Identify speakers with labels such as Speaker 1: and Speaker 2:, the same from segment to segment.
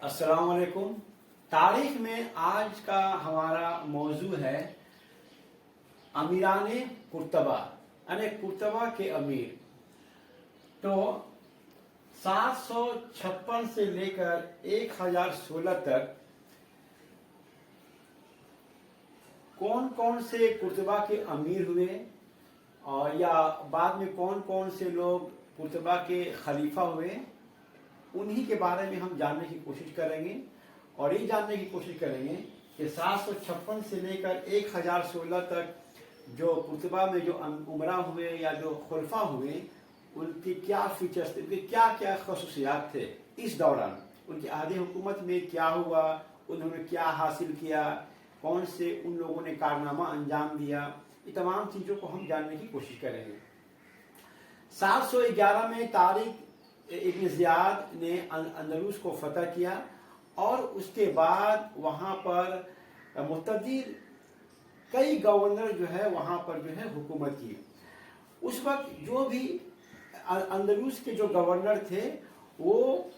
Speaker 1: अस्सलाम वालेकुम। तारीख में आज का हमारा मौजू है अमीरान कुर्तबा यानी कुर्तबा के अमीर। तो 756 से लेकर 1016 तक कौन कौन से कुर्तबा के अमीर हुए और या बाद में कौन कौन से लोग कुर्तबा के खलीफा हुए, उन्हीं के बारे में हम जानने की कोशिश करेंगे। और ये जानने की कोशिश करेंगे कि 756 से लेकर 1016 तक जो कुर्तबा में जो उमरा हुए या जो खुलफा हुए, उनकी क्या फीचर्स थे, उनके क्या क्या खसूसियात थे इस दौरान, उनकी आधी हुकूमत में क्या हुआ, उन्होंने क्या हासिल किया, कौन से उन लोगों ने कारनामा अंजाम दिया, ये तमाम चीज़ों को हम जानने की कोशिश करेंगे। 711 में तारिक इब्न ज़ियाद ने अंदलुस को फतह किया और उसके बाद वहाँ पर मुतअद्दिद कई गवर्नर जो है वहाँ पर जो है हुकूमत की। उस वक्त जो भी अंदलुस के जो गवर्नर थे वो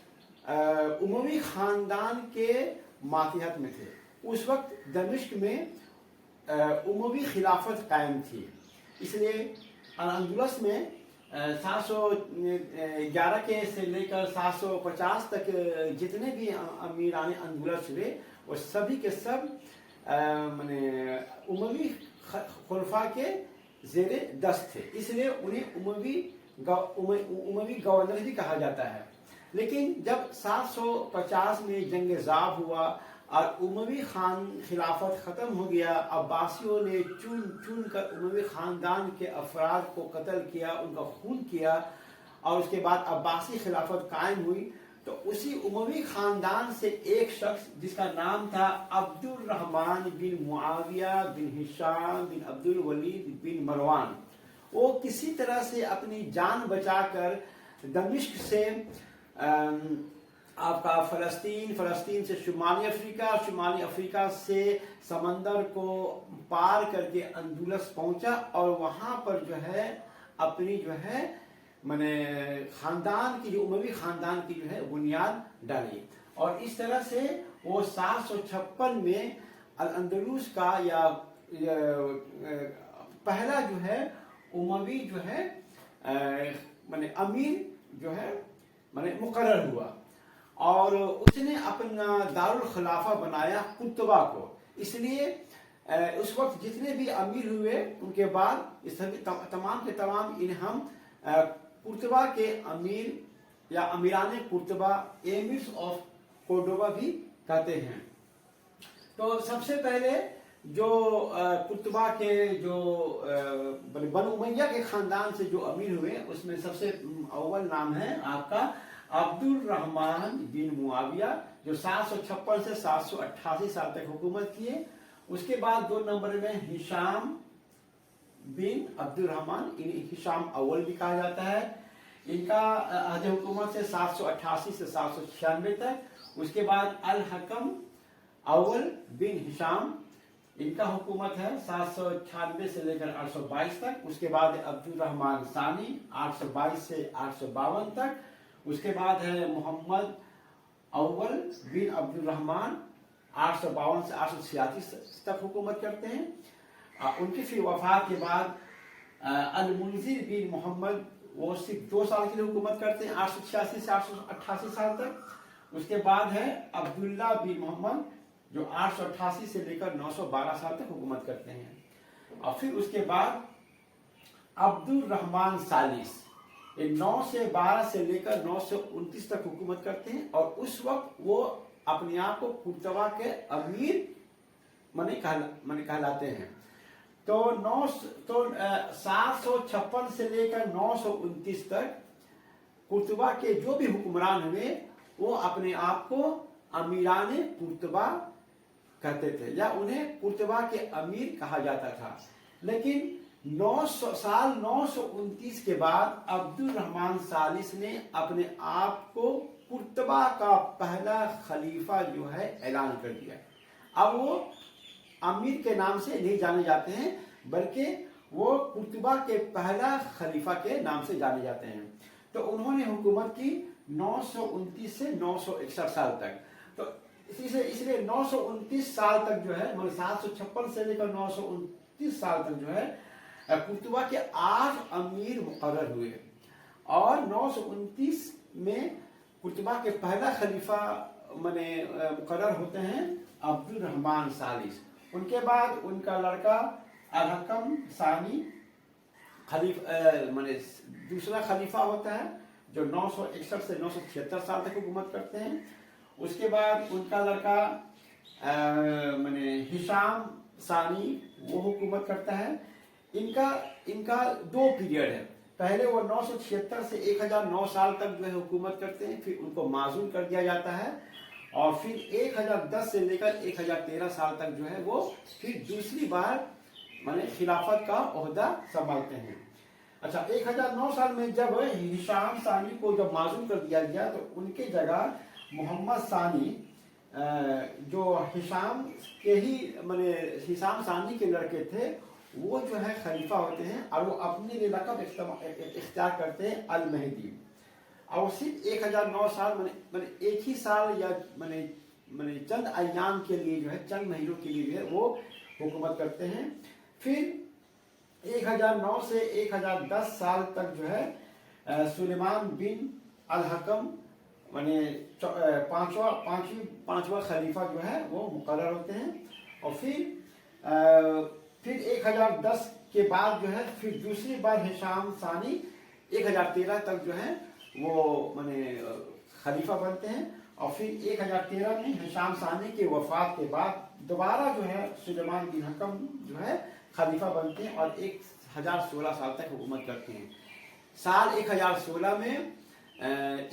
Speaker 1: उमवी ख़ानदान के मातहत में थे। उस वक्त दमिश्क में उमवी खिलाफत कायम थी, इसलिए अंदलुस में 711 के से लेकर 750 तक जितने भी अमीरान अंदलुस हुए वो सभी के सब माने उमवी खुलफा के ज़ेरे दस्त थे, इसलिए उन्हें उमवी गवर्नर भी कहा जाता है। लेकिन जब 750 में जंग ज़ाब हुआ और उमवी खिलाफत ख़त्म हो गया, अब्बासियों ने चुन चुन कर उमवी ख़ानदान के अफराद को कत्ल किया, उनका खून किया और उसके बाद अब्बासी खिलाफत कायम हुई। तो उसी उमवी ख़ानदान से एक शख्स जिसका नाम था अब्दुल रहमान बिन मुआविया बिन हिशाम बिन अब्दुल वलीद बिन मरवान, वो किसी तरह से अपनी जान बचाकर दमिश्क से आपका फ़लस्तीन से शुमाली अफ्रीका से समंदर को पार करके अंदलुस पहुंचा और वहाँ पर जो है अपनी जो है माने ख़ानदान की जो उमवी ख़ानदान की जो है बुनियाद डाली। और इस तरह से वो 756 में अंदलुस का या पहला जो है उमवी जो है माने अमीर जो है माने मुकर्रर हुआ और उसने अपना दारुल खिलाफा बनाया कुर्तबा को। इसलिए उस वक्त जितने भी अमीर हुए उनके बाद इस सभी तमाम के तमाम इन्हें हम कुर्तबा के अमीर या अमीरान कुर्तबा, एमिर्स ऑफ कोर्डोबा भी कहते हैं। तो सबसे पहले जो कुर्तबा के जो बनु उमैया के ख़ानदान से जो अमीर हुए उसमें सबसे अव्वल नाम है आपका अब्दुल रहमान बिन मुआविया, जो 756 से 788 साल तक हुकूमत किए। उसके बाद 2 नंबर में हिशाम बिन अब्दुल रहमान, इन्हें हिशाम अव्वल भी कहा जाता है। इनका अहद हुकूमत से 788 से 796 तक। उसके बाद अल हकम अव्वल बिन हिशाम, इनका हुकूमत है 796 से लेकर 822 तक। उसके बाद अब्दुल रहमान सानी 822 से 852 तक। उसके बाद है मोहम्मद अव्वल बिन अब्दुल रहमान 852 से 886 तक हुकूमत करते हैं। उनकी फिर वफात के बाद अल मुंजिर बिन मोहम्मद वो सिर्फ 2 साल के लिए हुकूमत करते हैं 886 से 888 साल तक। उसके बाद है अब्दुल्ला बिन मोहम्मद जो 888 से लेकर 912 साल तक हुकूमत करते हैं। और फिर उसके बाद अब्दुल रहमान सालिस 9 से 12 से लेकर 9 से 29 तक हुकूमत करते हैं और उस वक्त वो अपने आप को कुर्तबा के अमीर माने कहलाते हैं। तो 756 से लेकर 929 तक कुर्तबा के जो भी हुक्मरान हुए वो अपने आप को अमीरान कुर्तबा कहते थे या उन्हें कुर्तबा के अमीर कहा जाता था। लेकिन 929 के बाद अब्दुल रहमान सालिस ने अपने आप को कुर्तबा का पहला खलीफा जो है ऐलान कर दिया। अब वो अमीर के नाम से नहीं जाने जाते हैं बल्कि वो कुर्तबा के पहला खलीफा के नाम से जाने जाते हैं। तो उन्होंने हुकूमत की 929 से 961 साल तक। तो इसलिए 929 साल तक जो है, मतलब 756 से लेकर 929 साल तक जो है कुर्तुबा के 8 अमीर मुकर्रर हुए। और 929 में कुर्तुबा के पहला खलीफा माने मुकर्रर होते हैं अब्दुल रहमान सालिस। उनके बाद उनका लड़का अल-हकम सानी माने दूसरा खलीफा होता है, जो 961 से 976 साल तक हुकूमत करते हैं। उसके बाद उनका लड़का माने हिशाम सानी वो हुकूमत करता है। इनका 2 पीरियड है। पहले वो 976 से 1009 साल तक जो है हुकूमत करते हैं, फिर उनको माजूल कर दिया जाता है, और फिर 1010 से लेकर 1013 साल तक जो है वो फिर दूसरी बार माने खिलाफत का ओहदा संभालते हैं। अच्छा, 1009 साल में जब हिशाम सानी को जब माजूल कर दिया गया, तो उनके जगह मोहम्मद सानी, जो हिशाम के ही माने हिशाम सानी के लड़के थे, वो जो है खलीफा होते हैं, और वो अपने लिए लक़ब इख्तियार करते हैं अल मेहदी। और सिर्फ 1009 साल माने एक ही साल या माने चंद अय्याम के लिए जो है, चंद महीनों के लिए जो है वो हुकूमत करते हैं। फिर 1009 से 1010 साल तक जो है सुलेमान बिन अल-हकम माने पांचवा खलीफा जो है वो मुकर्रर होते हैं। और फिर 1010 के बाद जो है फिर दूसरी बार हिशाम सानी 1013 तक जो है वो माने खलीफा बनते हैं। और फिर 1013 में हिशाम सानी के वफात के बाद दोबारा जो है सुलेमान बिन हकम जो है खलीफा बनते हैं, और 1016 साल तक हुकूमत करते हैं। साल 1016 में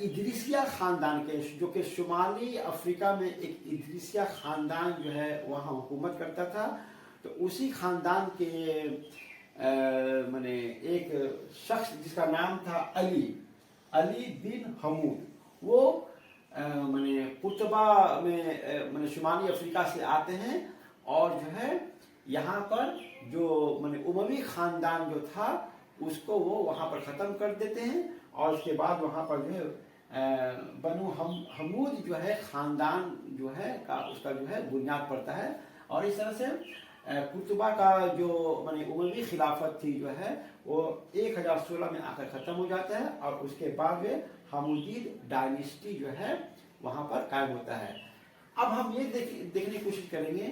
Speaker 1: इदरिसिया खानदान के, जो कि शुमाली अफ्रीका में एक इदरिसिया खानदान जो है वहाँ हुकूमत करता था, तो उसी खानदान के माने एक शख्स जिसका नाम था अली बिन हमूद, वो माने कुर्तुबा में माने शुमाली अफ्रीका से आते हैं, और जो है यहाँ पर जो माने उमवी खानदान जो था उसको वो वहाँ पर ख़त्म कर देते हैं, और उसके बाद वहाँ पर जो है बनु हमूद जो है खानदान जो है का उसका जो है बुनियाद पड़ता है। और इस तरह से कुर्तुबा का जो माने उमवी खिलाफत थी जो है वो 1016 में आकर ख़त्म हो जाता है, और उसके बाद वे हमूदीद डायनेस्टी जो है वहाँ पर कायम होता है। अब हम ये देखने की कोशिश करेंगे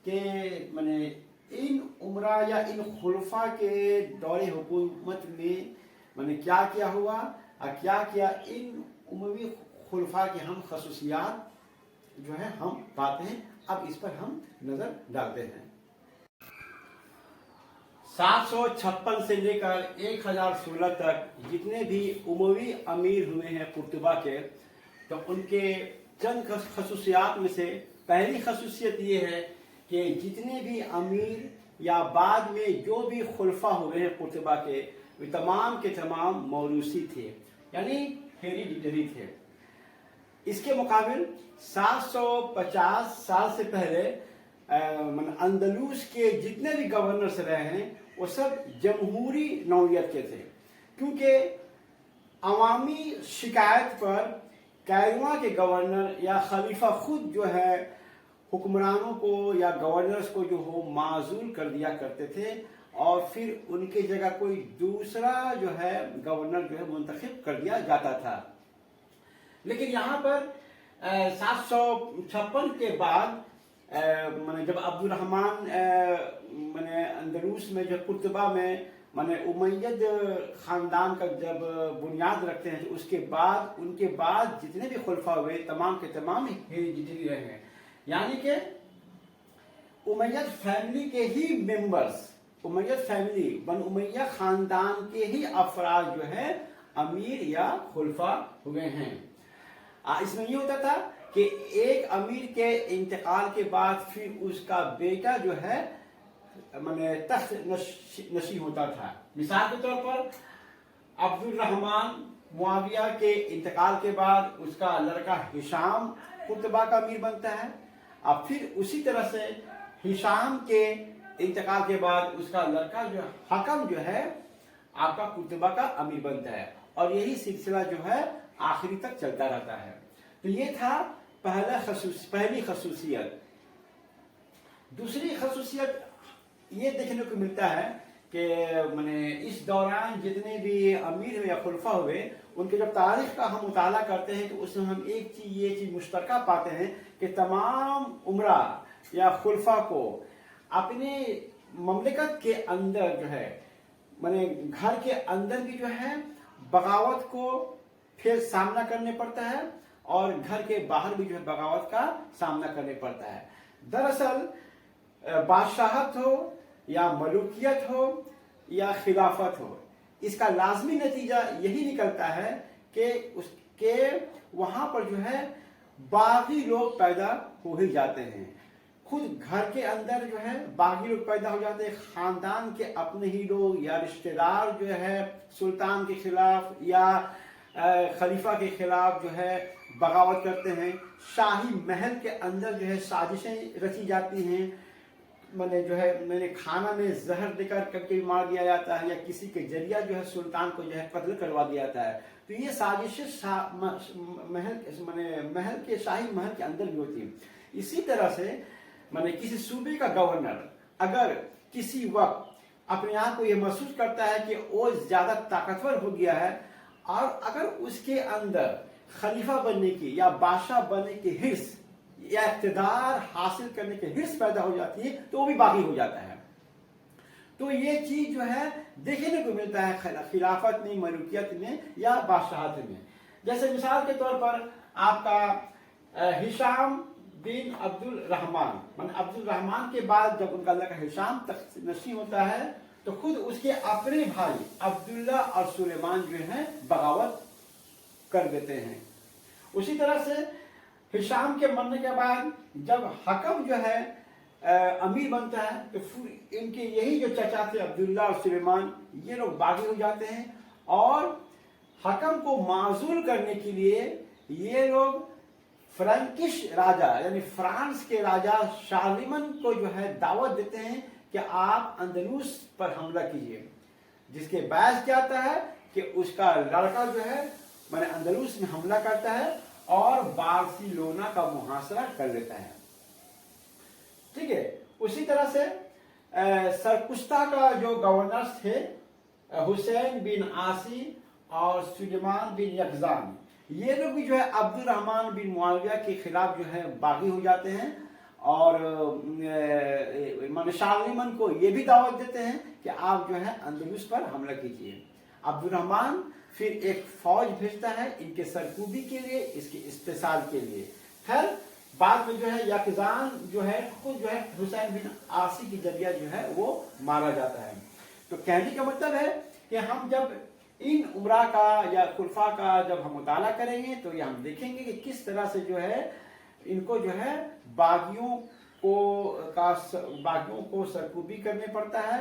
Speaker 1: कि माने इन उमरा या इन खुलफा के दौरे हुकूमत में माने क्या क्या हुआ, और क्या क्या इन उमवी खुलफा के हम खसूसियात जो है हम पाते हैं। अब इस पर हम नज़र डालते हैं। 756 से लेकर 1016 तक जितने भी उमवी अमीर हुए हैं कुर्तुबा के, तो उनके चंद खसूसियात में से पहली खसूसियत ये है कि जितने भी अमीर या बाद में जो भी खुलफा हुए हैं कुर्तुबा के, वे तमाम के तमाम मौरूसी थे, यानी हेरिडिटरी थे। इसके मुकाबिल 750 साल से पहले अंदलूस के जितने भी गवर्नर्स रहे हैं वो सब जमहूरी नौयत के थे, क्योंकि अवामी शिकायत पर कैरवा के गवर्नर या खलीफा खुद जो है हुक्मरानों को या गवर्नर्स को जो हो माजूल कर दिया करते थे, और फिर उनकी जगह कोई दूसरा जो है गवर्नर जो है मुंतखब कर दिया जाता था। लेकिन यहाँ पर 756 के बाद माने जब अब्दुल रहमान माने अंदलूस में जब कुर्तुबा में माने उमैयद खानदान का जब बुनियाद रखते हैं, तो उसके बाद उनके बाद जितने भी खुलफा हुए तमाम के तमाम हेरिडिटरी रहे हैं, यानी कि उमैयद फैमिली के ही मेंबर्स, उमैयद फैमिली बन उमैया खानदान के ही अफराद जो है अमीर या खुलफा हुए हैं। इसमें ये होता था कि एक अमीर के इंतकाल के बाद फिर उसका बेटा जो है माने तख्त नशी होता था। मिसाल के तौर पर अब्दुल रहमान मुआविया के इंतकाल के बाद उसका लड़का हिशाम कुर्तुबा का अमीर बनता है। अब फिर उसी तरह से हिशाम के इंतकाल के बाद उसका लड़का जो हकम जो है आपका कुर्तुबा का अमीर बनता है, और यही सिलसिला जो है आखिरी तक चलता रहता है। तो ये था पहली खसूसियत। दूसरी खसूसियत ये देखने को मिलता है कि मैंने इस दौरान जितने भी अमीर हुए या खुलफा हुए, उनके जब तारीख का हम मुताला करते हैं तो उसमें हम ये चीज़ मुश्तरका पाते हैं कि तमाम उमरा या खुलफा को अपने ममलिकत के अंदर जो है, मैंने घर के अंदर भी जो है बगावत को फिर सामना करने पड़ता है और घर के बाहर भी जो है बगावत का सामना करने पड़ता है। दरअसल बादशाहत हो या मलूकियत हो या खिलाफत हो, इसका लाजमी नतीजा यही निकलता है कि उसके वहाँ पर जो है बागी लोग पैदा हो ही जाते हैं। खुद घर के अंदर जो है बागी लोग पैदा हो जाते हैं, खानदान के अपने ही लोग या रिश्तेदार जो है सुल्तान के खिलाफ या खलीफा के खिलाफ जो है बगावत करते हैं। शाही महल के अंदर जो है साजिशें रची जाती हैं, मैंने खाना में जहर देकर कभी मार दिया जाता है या किसी के जरिया जो है सुल्तान को जो है कत्ल करवा दिया जाता है। तो ये साजिशें महल के शाही महल के अंदर भी होती है। इसी तरह से किसी सूबे का गवर्नर अगर किसी वक्त अपने आप को ये महसूस करता है कि वो ज्यादा ताकतवर हो गया है और अगर उसके अंदर खलीफा बनने की या बादशाह बनने की हिर्स या इक़्तिदार हासिल करने की हिर्स पैदा हो जाती है तो वो भी बागी हो जाता है। तो ये चीज जो है देखने को मिलता है खिलाफत में, मलूकियत में या बादशाहत में। जैसे मिसाल के तौर पर आपका हिशाम बिन अब्दुल रहमान, अब्दुल रहमान के बाद जब उनका लड़का हिशाम तक नशी होता है तो खुद उसके अपने भाई अब्दुल्ला और सुलेमान जो है बगावत कर देते हैं। उसी तरह से हिशाम के मरने के बाद जब हकम जो है अमीर बनता है तो इनके यही जो चचा थे अब्दुल्ला और सुलेमान, ये लोग बागी हो जाते हैं और हकम को माजूल करने के लिए ये लोग फ्रैंकिश राजा यानी फ्रांस के राजा शार्लिमन को जो है दावत देते हैं कि आप अंदलूस पर हमला कीजिए, जिसके बायस क्या आता है कि उसका लड़का जो है अंदलूस में हमला करता है और बार्सिलोना का मुहासरा कर लेता है। ठीक है। उसी तरह से सरकुस्ता का जो गवर्नर थे हुसैन बिन आसी और सुलेमान बिन यकजान, ये लोग भी जो है अब्दुल रहमान बिन मुआविया के खिलाफ जो है बागी हो जाते हैं और शार्लिमन को ये भी दावत देते हैं कि आप जो है अंदलूस पर हमला कीजिए। अब्दुल रहमान फिर एक फौज भेजता है इनके सरकूबी के लिए, इसके इस्तेसाल के लिए। खैर बाद में जो है यकजान जो है खुद जो है हुसैन बिन आसी की जरिया जो है वो मारा जाता है। तो कहने का मतलब है कि हम जब इन उमरा का या खुलफा का जब हम मुताला करेंगे तो ये हम देखेंगे कि किस तरह से जो है इनको जो है बागियों को सरकूबी करने पड़ता है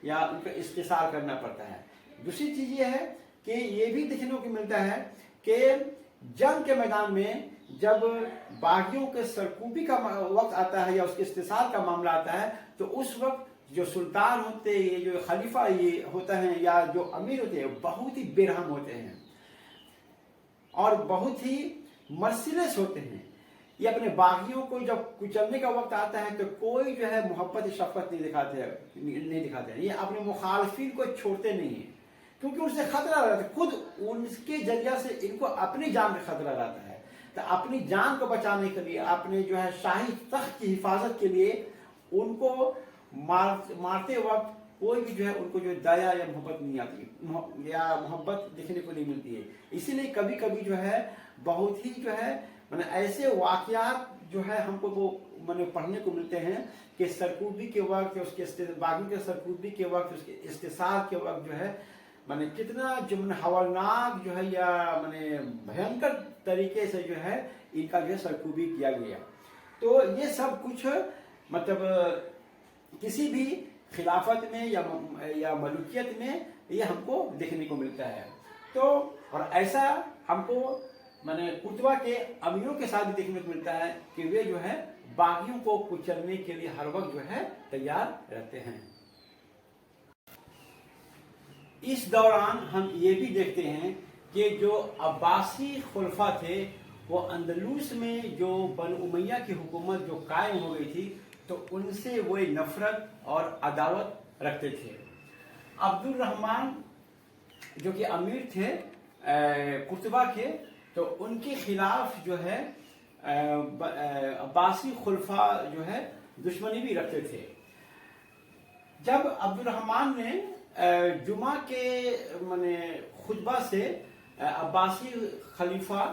Speaker 1: या उनका इस्तेसाल करना पड़ता है। दूसरी चीज ये है कि ये भी देखने को मिलता है कि जंग के मैदान में जब बागियों के सरकूबी का वक्त आता है या उसके इस्तेसाल का मामला आता है तो उस वक्त जो सुल्तान होते हैं, ये जो खलीफा ये होता है या जो अमीर होते हैं, बहुत ही बेरहम होते हैं और बहुत ही मर्सिलेस होते हैं। ये अपने बागियों को जब कुचलने का वक्त आता है तो कोई जो है मोहब्बत शफकत नहीं दिखाते हैं। ये अपने मुखालफिन को छोड़ते नहीं है क्योंकि उनसे खतरा रहता है, खुद उनके जरिया से इनको अपनी जान का खतरा रहता है। तो अपनी जान को बचाने के लिए, अपने जो है शाही तख्त की हिफाजत के लिए उनको मारते वक्त कोई भी जो है उनको जो दया या मोहब्बत नहीं आती या मोहब्बत देखने को नहीं मिलती है। इसीलिए कभी कभी जो है बहुत ही जो है ऐसे वाकयात जो है हमको वो पढ़ने को मिलते हैं कि सरकूबी के वक्त, उसके बागी के सरकूबी के वक्त, उसके इस्तेसाल के वक्त जो है कितना जो हवलनाक जो है या भयंकर तरीके से जो है इनका जो है सरकूबी किया गया। तो ये सब कुछ किसी भी खिलाफत में या मलूकियत में ये हमको देखने को मिलता है। तो और ऐसा हमको कुतबा के अमीरों के साथ भी देखने को मिलता है कि वे जो है बागियों को कुचलने के लिए हर वक्त जो है तैयार रहते हैं। इस दौरान हम ये भी देखते हैं कि जो अब्बासी खुलफा थे वो अंदलूस में जो बनु उमैया की हुकूमत जो कायम हो गई थी, तो उनसे वो नफरत और अदावत रखते थे। अब्दुल रहमान जो कि अमीर थे कुर्तबा के, तो उनके खिलाफ जो है अब्बासी खुलफा जो है दुश्मनी भी रखते थे। जब अब्दुल रहमान ने जुमा के माने खुतबा से अब्बासी खलीफा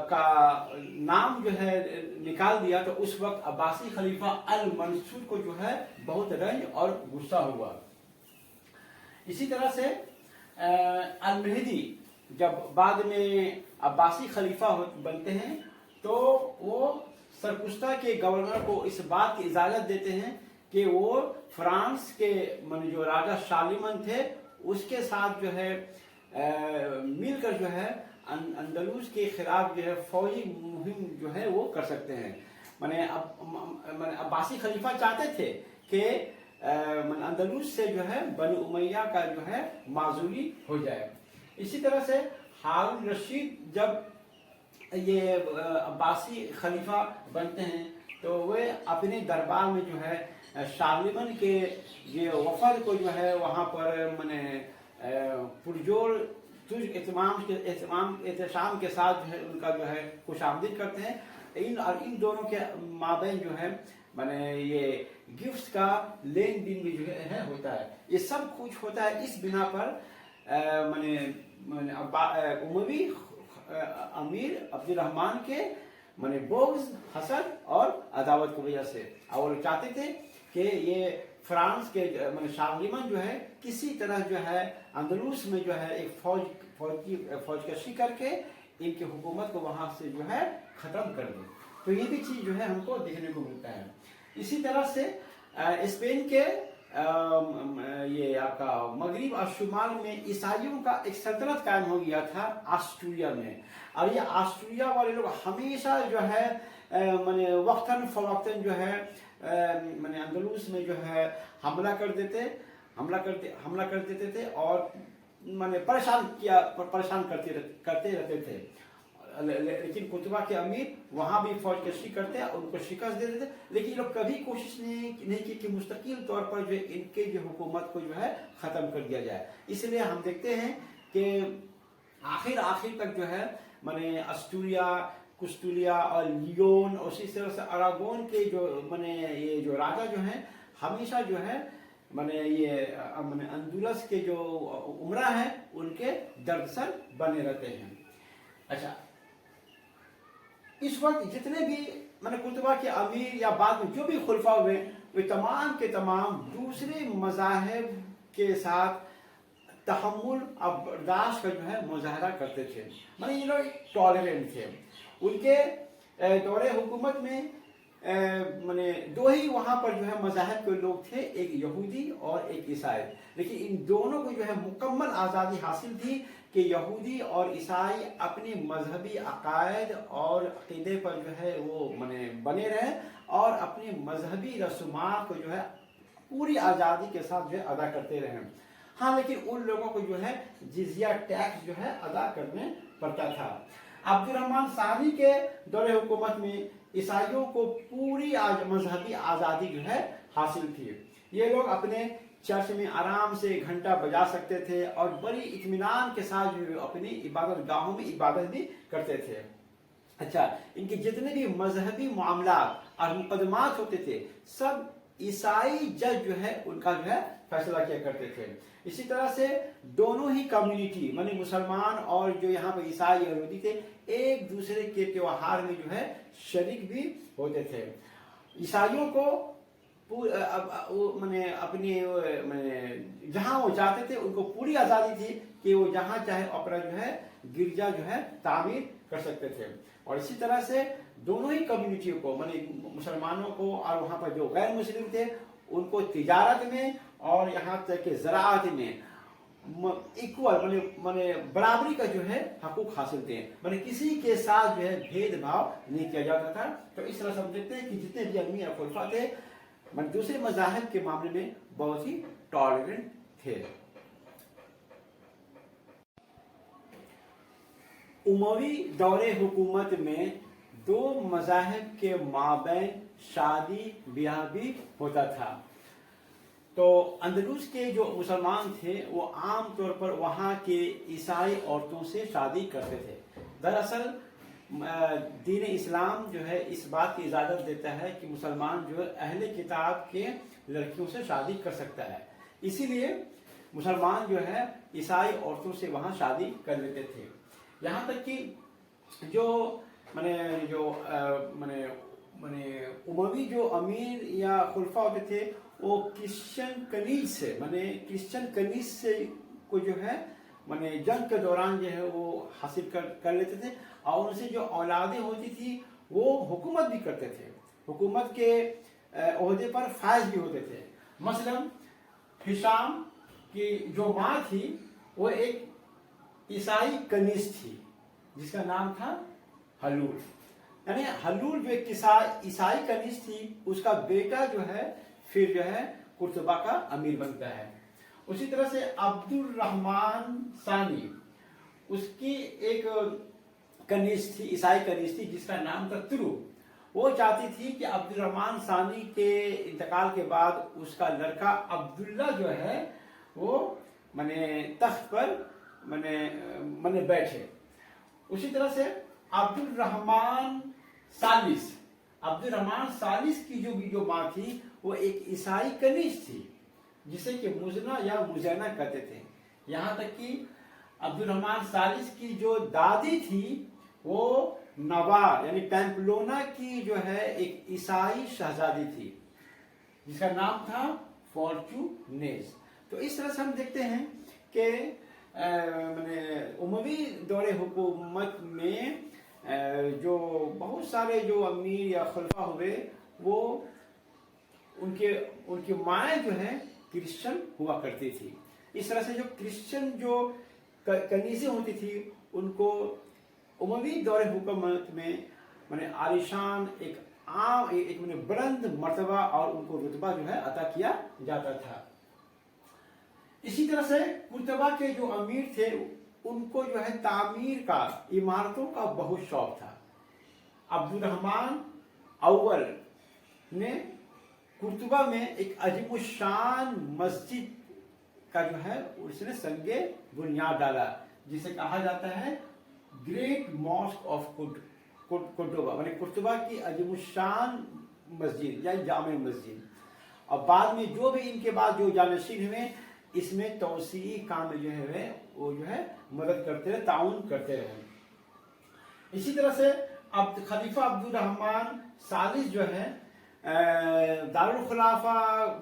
Speaker 1: का नाम जो है निकाल दिया, तो उस वक्त अब्बासी खलीफा अल मंसूर को जो है बहुत रंज और गुस्सा हुआ। इसी तरह से अल मेहदी जब बाद में अब्बासी खलीफा बनते हैं, तो वो सरकुस्ता के गवर्नर को इस बात की इजाज़त देते हैं कि वो फ्रांस के मन जो राजा शालिमन थे उसके साथ जो है मिलकर जो है अंदलूस के खिलाफ जो है फौजी मुहिम जो है वो कर सकते हैं। माने अब्बासी खलीफा चाहते थे कि अंदलूस से जो है बनु उमैया का जो है माजूली हो जाए। इसी तरह से हारून रशीद जब ये अब्बासी खलीफा बनते हैं, तो वे अपने दरबार में जो है शालिमन के ये वफद को जो है वहाँ पर माने पुरजोर तुझ एहतशाम के साथ जो है उनका जो है खुशामदीद करते हैं। इन दोनों के माबैन जो है माने ये गिफ्ट्स का लेन देन भी जो है होता है। ये सब कुछ होता है इस बिना पर माने उमवी अमीर अब्दुल रहमान के माने बोग्ज, हसद और अदावत की वजह से। और वो चाहते थे कि ये फ्रांस के माने शालिमन जो है किसी तरह जो है अंदलूस में जो है एक फौज कशी करके इनकी हुकूमत को वहां से जो है खत्म कर दे। तो ये भी चीज जो है हमको देखने को मिलता है। इसी तरह से स्पेन के ये आपका मगरिब और शुमाल में ईसाइयों का एक सल्तनत कायम हो गया था आस्ट्रिया में। और ये आस्ट्रिया वाले लोग हमेशा जो है माने वक्तन फवक्तन जो है माने अंदलूस में जो है हमला कर देते थे और माने परेशान करते रहते थे। लेकिन कुतबा के अमीर वहां भी फौज कशी करते उनको शिकस्त दे देते, लेकिन लोग कभी कोशिश नहीं की कि मुस्तकिल तौर पर जो इनके जो हुकूमत को जो है खत्म कर दिया जाए। इसलिए हम देखते हैं कि आखिर तक जो है माने अस्तूरिया, कुस्टूलिया और लियोन और इसी तरह से अरागोन के जो माने ये जो राजा जो हैं हमेशा जो है माने ये माने अंदुलस के जो उमरा हैं उनके दर्दसर बने रहते हैं। अच्छा, इस वक्त जितने भी माने कुतबा के अमीर या बाद में जो भी खुलफा हुए, वे तमाम के तमाम दूसरे मज़ाहिब के साथ तहम्मुल और बर्दाश्त का जो है मुजाहरा करते थे। माने ये लोग टॉलरेंट थे। उनके दौरे हुकूमत में माने दो ही वहाँ पर जो है मज़ाहिब के लोग थे, एक यहूदी और एक ईसाई। लेकिन इन दोनों को जो है मुकम्मल आज़ादी हासिल थी कि यहूदी और ईसाई अपनी मजहबी अकायद और अक़ीदे पर जो है वो माने बने रहे और अपनी मजहबी रसूमात को जो है पूरी आज़ादी के साथ जो है अदा करते रहे। हाँ, लेकिन उन लोगों को जो है जिजिया टैक्स जो है अदा करने पड़ता था। अब्दुल रहमान सानी के दौरे हुकूमत में ईसाइयों को पूरी मजहबी आज़ादी जो है हासिल थी। ये लोग अपने चर्च में आराम से घंटा बजा सकते थे और बड़ी इत्मीनान के साथ जो अपनी इबादत गाहों में इबादत भी करते थे। अच्छा, इनके जितने भी मजहबी मामला और मुकदमात होते थे सब ईसाई जज जो है उनका जो है फैसला किया करते थे। इसी तरह से दोनों ही कम्युनिटी माने मुसलमान और जो यहाँ पे ईसाई यहूदी थे एक दूसरे के त्योहार में जो है शरीक भी होते थे। ईसाइयों को माने अपने माने जहाँ वो चाहते थे उनको पूरी आज़ादी थी कि वो जहाँ चाहे अपना जो है गिरजा जो है तामीर कर सकते थे। और इसी तरह से दोनों ही कम्युनिटियों को माने मुसलमानों को और वहाँ पर जो गैर मुस्लिम थे उनको तिजारत में और यहाँ तक कि ज़राअत में इक्वल माने बराबरी का जो है हकूक हासिल थे। माने किसी के साथ जो है भेदभाव नहीं किया जाता था। तो इस तरह से हम देखते हैं कि जितने भी अमीर खुलफा थे माने दूसरे मज़ाहिब के मामले में बहुत ही टॉलरेंट थे। उमवी दौरे हुकूमत में दो मज़ाहिब के माबैन शादी ब्याह भी होता था। तो अंदलूस के जो मुसलमान थे वो आम तौर पर वहाँ के ईसाई औरतों से शादी करते थे। दरअसल दीन इस्लाम जो है इस बात की इजाज़त देता है कि मुसलमान जो है अहले किताब के लड़कियों से शादी कर सकता है, इसीलिए मुसलमान जो है ईसाई औरतों से वहाँ शादी कर लेते थे। यहाँ तक कि जो उमवी जो अमीर या खुलफा होते थे वो क्रिश्चियन कनीज से को जो है जंग के दौरान जो है वो हासिल कर लेते थे, और उनसे जो औलादें होती थी वो हुकूमत भी करते थे, हुकूमत के ओहदे पर फायज भी होते थे। मसलन हिशाम की जो माँ थी वो एक ईसाई कनीज थी जिसका नाम था हलूल, यानी हलूल जो एक ईसाई कनीज थी उसका बेटा जो है फिर जो है कुर्तबा का अमीर बनता है। उसी तरह से अब्दुल रहमान सानी, उसकी एक कनीज थी, ईसाई कनीज थी जिसका नाम था तुरु। वो चाहती थी कि अब्दुल रहमान सानी के इंतकाल के बाद उसका लड़का अब्दुल्ला जो है वो तख्त पर बैठे। उसी तरह से अब्दुल रहमान सालिस की जो माँ थी वो एक ईसाई कनीज थी जिसे कि मुजना या मुजैना कहते थे। यहाँ तक कि अब्दुल रहमान सालिस की जो दादी थी वो नवार यानी पैम्पलोना की जो है एक ईसाई शहजादी थी जिसका नाम था फॉर्चूनेज। तो इस तरह से हम देखते हैं कि उमवी दौरे हुकूमत में जो बहुत सारे जो अमीर या खुलफा हुए वो उनकी माएँ जो है क्रिश्चियन हुआ करती थी। इस तरह से जो क्रिश्चियन जो कनीज़ें होती थी उनको उमवी दौरे हुकूमत में आलिशान एक बुलंद मर्तबा और उनको रुतबा जो है अता किया जाता था। इसी तरह से कुर्तबा के जो अमीर थे उनको जो है तामीर का, इमारतों का बहुत शौक था। अब्दुल रहमान अव्वल ने कुर्तबा में एक अजीमुशान मस्जिद का जो है उसने संगे बुनियाद डाला जिसे कहा जाता है ग्रेट मॉस्क ऑफ कुर्तबा, माने कुर्तबा की अजीमुशान मस्जिद या जामे मस्जिद। और बाद में जो भी इनके बाद जो जानशीन हुए इसमें तौसी काम जो है वो जो है मदद करते रहे, ताउन करते रहे। इसी तरह से अब खलीफा अब्दुल रहमान सालिस जो है दारुल खुलाफा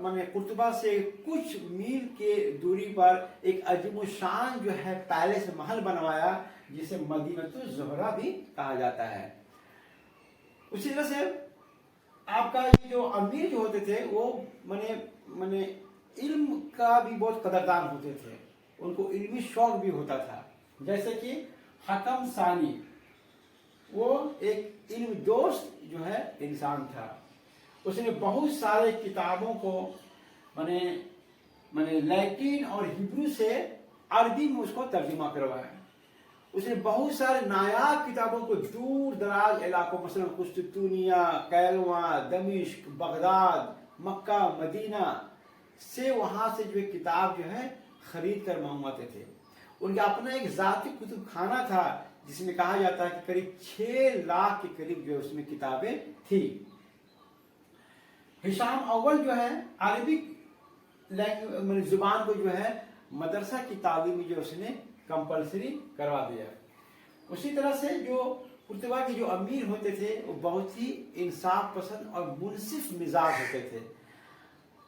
Speaker 1: माने कुर्तबा से कुछ मील के दूरी पर एक अजीमुशान जो है पैलेस महल बनवाया जिसे मदीनतुल ज़ोहरा भी कहा जाता है। उसी तरह से आपका ये जो अमीर जो होते थे वो माने इल्म का भी बहुत कदरदान होते थे, उनको इल्मी शौक भी होता था। जैसे कि हकम सानी वो एक इल्म दोस्त जो है इंसान था, उसने बहुत सारे किताबों को माने लैटिन और हिब्रू से अरबी में उसको तर्जुमा करवाया। उसने बहुत सारे नायाब किताबों को दूर दराज इलाकों मसलन कुस्तुतुनिया, कैरवा, दमिश्क, बगदाद, मक्का, मदीना से वहाँ से जो किताब जो है खरीद कर मंगवाते थे। उनका अपना एक ज़ाती कुतुब खाना था जिसमें कहा जाता है कि करीब 6 लाख के करीब जो उसमें किताबें थी। हिशाम अव्वल जो है अरबिक जुबान को जो है मदरसा की तालीम जो उसने कंपलसरी करवा दिया। उसी तरह से जो कुर्तबा के जो अमीर होते थे वो बहुत ही इंसाफ पसंद और मुनसिफ मिजाज होते थे।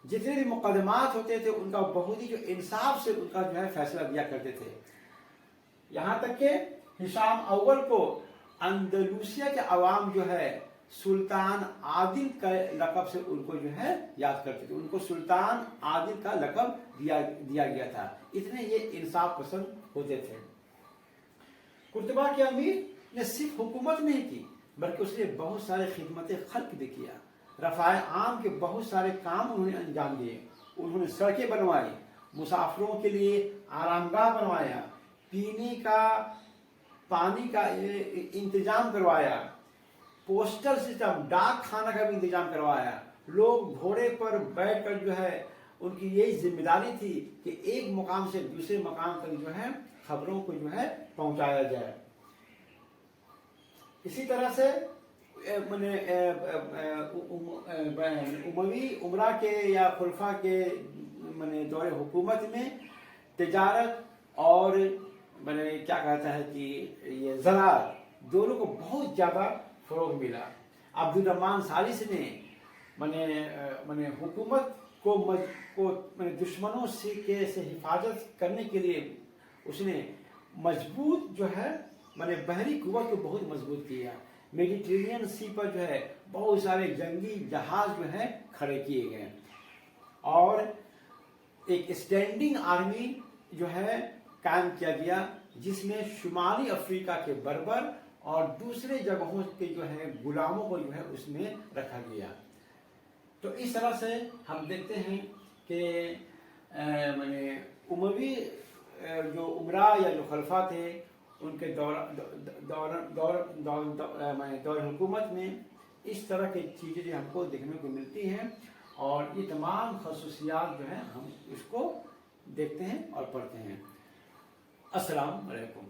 Speaker 1: जितने भी मुकदमात होते थे उनका बहुत ही जो इंसाफ से उनका जो है फैसला दिया करते थे। यहाँ तक कि हिशाम अव्वल को अंदलूसिया के अवाम जो है सुल्तान आदिल का लक़ब से उनको जो है याद करते थे, उनको सुल्तान आदिल का लक़ब दिया गया था, इतने ये इंसाफ पसंद होते थे। कुर्तबा के अमीर ने सिर्फ हुकूमत नहीं की बल्कि उसने बहुत सारे खिदमत खल्क भी किया। रफ़ाए आम के बहुत सारे काम उन्होंने अंजाम दिए। उन्होंने सड़कें बनवाई, मुसाफिरों के लिए आरामगाह बनवाया, पीने का पानी का इंतजाम करवाया, पोस्टल सिस्टम, डाक खाना का भी इंतजाम करवाया। लोग घोड़े पर बैठकर जो है उनकी यही जिम्मेदारी थी कि एक मुकाम से दूसरे मुकाम तक जो है खबरों को जो है पहुंचाया जाए। इसी तरह से मैंने उमवी उमरा के या खुलफा के मैंने दौरे हुकूमत में तिजारत और मैंने क्या कहता है कि ये ज़राअत दोनों को बहुत ज़्यादा फ़रोग मिला। अब्दुल रहमान सालिस ने मैंने हुकूमत को मैंने दुश्मनों से हिफाजत करने के लिए उसने मजबूत जो है मैंने बहरी कुव्वत को बहुत मजबूत किया। मेडिटेरेनियन सी पर जो है बहुत सारे जंगी जहाज जो है खड़े किए गए और एक स्टैंडिंग आर्मी जो है कायम किया गया, जिसमें शुमाली अफ्रीका के बर्बर और दूसरे जगहों के जो है गुलामों को जो है उसमें रखा गया। तो इस तरह से हम देखते हैं कि मैंने उमवी जो उमरा या जो खलफा थे उनके दौर हुकूमत में इस तरह की चीज़ें जो हमको देखने को मिलती हैं और ये तमाम खसूसियात जो है हम इसको देखते हैं और पढ़ते हैं। अस्सलाम वालेकुम।